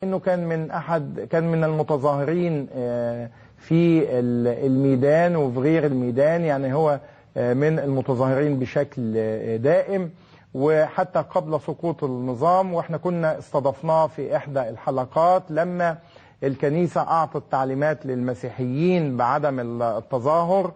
انه كان من المتظاهرين في الميدان وفي غير الميدان، يعني هو من المتظاهرين بشكل دائم، وحتى قبل سقوط النظام. واحنا كنا استضفناه في احدى الحلقات لما الكنيسة اعطت تعليمات للمسيحيين بعدم التظاهر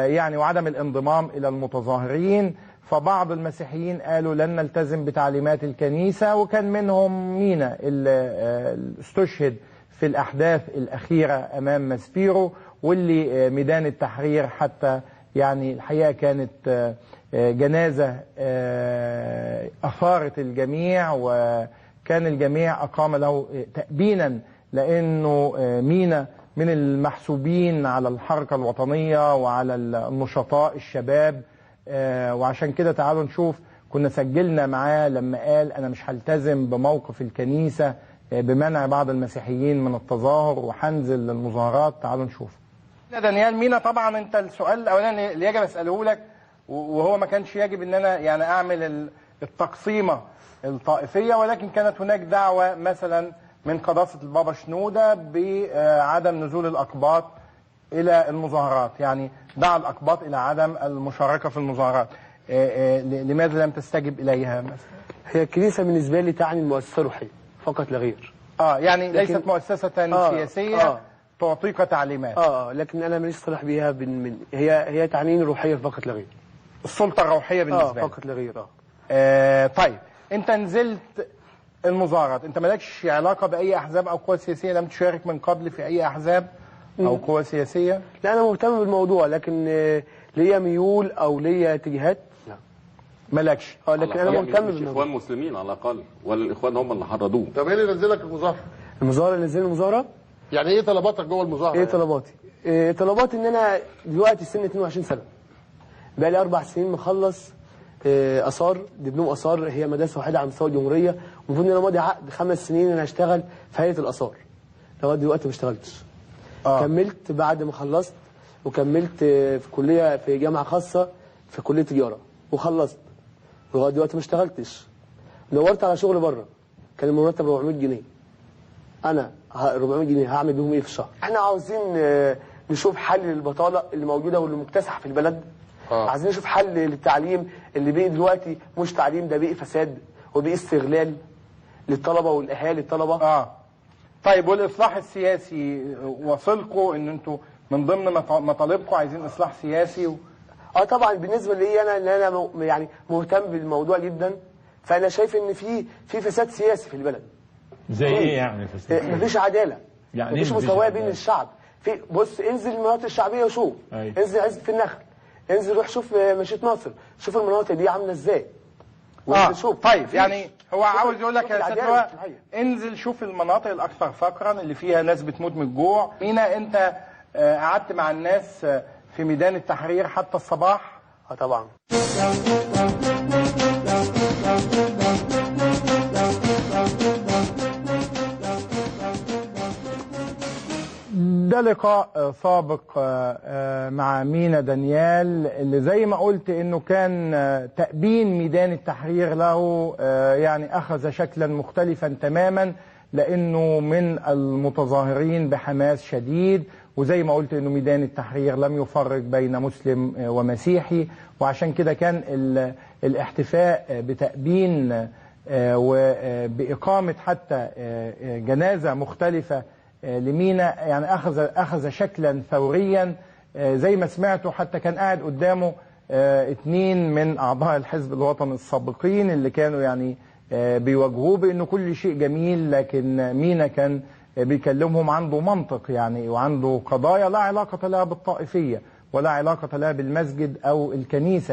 يعني وعدم الانضمام الى المتظاهرين، فبعض المسيحيين قالوا لن نلتزم بتعليمات الكنيسة، وكان منهم مينا اللي استشهد في الأحداث الأخيرة أمام ماسبيرو، واللي ميدان التحرير حتى يعني الحقيقة كانت جنازة أثارت الجميع، وكان الجميع أقام له تأبينا، لأنه مينا من المحسوبين على الحركة الوطنية وعلى النشطاء الشباب. وعشان كده تعالوا نشوف، كنا سجلنا معاه لما قال أنا مش هلتزم بموقف الكنيسة بمنع بعض المسيحيين من التظاهر وهنزل للمظاهرات. تعالوا نشوف. دانيال مينا، طبعا انت السؤال الاولاني اللي يجب اساله لك، وهو ما كانش يجب ان انا يعني اعمل التقسيمه الطائفيه، ولكن كانت هناك دعوه مثلا من قداسه البابا شنوده بعدم نزول الاقباط الى المظاهرات، يعني دعا الاقباط الى عدم المشاركه في المظاهرات. لماذا لم تستجب اليها مثلا؟ هي الكنيسه بالنسبه لي تعني المؤسسه الروحيه فقط لا غير. يعني ليست مؤسسه سياسيه تعطيك تعليمات. لكن انا ماليش صلاح بيها هي تعنيني روحيه فقط لا غير. السلطه الروحيه بالنسبه لي فقط لا غير. طيب انت نزلت المظاهرات، انت مالكش علاقه باي احزاب او قوى سياسيه؟ لم تشارك من قبل في اي احزاب او قوى سياسيه؟ لا، انا مهتم بالموضوع، لكن ليا ميول او ليا اتجاهات لا. مالكش؟ لكن انا مهتم بالموضوع. مش اخوان مسلمين على الاقل، ولا الاخوان هم اللي حرضوه؟ طب ايه اللي نزلك المظاهره؟ المظاهره اللي نزلني المظاهره؟ يعني ايه طلباتك جوه المظاهره؟ ايه طلباتي؟ طلباتي ان انا دلوقتي سن 22 سنه، بقى لي 4 سنين مخلص اثار، دبلوم اثار، هي مدرسه وحيده على مستوى الجمهوريه، المفروض ان انا ماضي عقد 5 سنين ان انا اشتغل في هيئه الاثار، لغايه دلوقتي ما اشتغلتش. كملت بعد ما خلصت، وكملت في كليه في جامعه خاصه في كليه تجاره وخلصت، لغايه دلوقتي ما اشتغلتش. دورت على شغل بره، كان المرتب 400 جنيه. انا 400 جنيه هعمل بيهم ايه في الشهر؟ احنا عاوزين نشوف حل للبطاله اللي موجوده واللي مكتسحه في البلد. عايزين نشوف حل للتعليم اللي بقي دلوقتي مش تعليم، ده بقي فساد وبقي استغلال للطلبه والاهالي الطلبه. طيب والاصلاح السياسي وصلكم ان انتوا من ضمن مطالبكم عايزين اصلاح سياسي طبعا بالنسبه لي انا يعني مهتم بالموضوع جدا، فانا شايف ان في فساد سياسي في البلد. زي ايه يعني فساد؟ مفيش عداله، يعني مفيش مساواه بين الشعب. بص، انزل المناطق الشعبيه وشوف، انزل عزب في النخل، انزل روح شوف مشية ناصر، شوف المناطق دي عامله ازاي. شوف. طيب يعني هو عاوز يقول لك يا استاذ انزل شوف المناطق الاكثر فقرا اللي فيها ناس بتموت من الجوع. مينا، انت قعدت مع الناس في ميدان التحرير حتى الصباح؟ طبعا. ده لقاء سابق مع مينا دانيال، اللي زي ما قلت انه كان تأبين ميدان التحرير له يعني اخذ شكلا مختلفا تماما، لانه من المتظاهرين بحماس شديد، وزي ما قلت انه ميدان التحرير لم يفرق بين مسلم ومسيحي، وعشان كده كان الاحتفاء بتأبين وبإقامة حتى جنازة مختلفة لمينا يعني أخذ شكلا ثوريا. زي ما سمعتوا حتى كان قاعد قدامه 2 من أعضاء الحزب الوطني السابقين اللي كانوا يعني بيواجهوه بأنه كل شيء جميل، لكن مينا كان بيكلمهم عنده منطق يعني، وعنده قضايا لا علاقة لها بالطائفية ولا علاقة لها بالمسجد أو الكنيسة.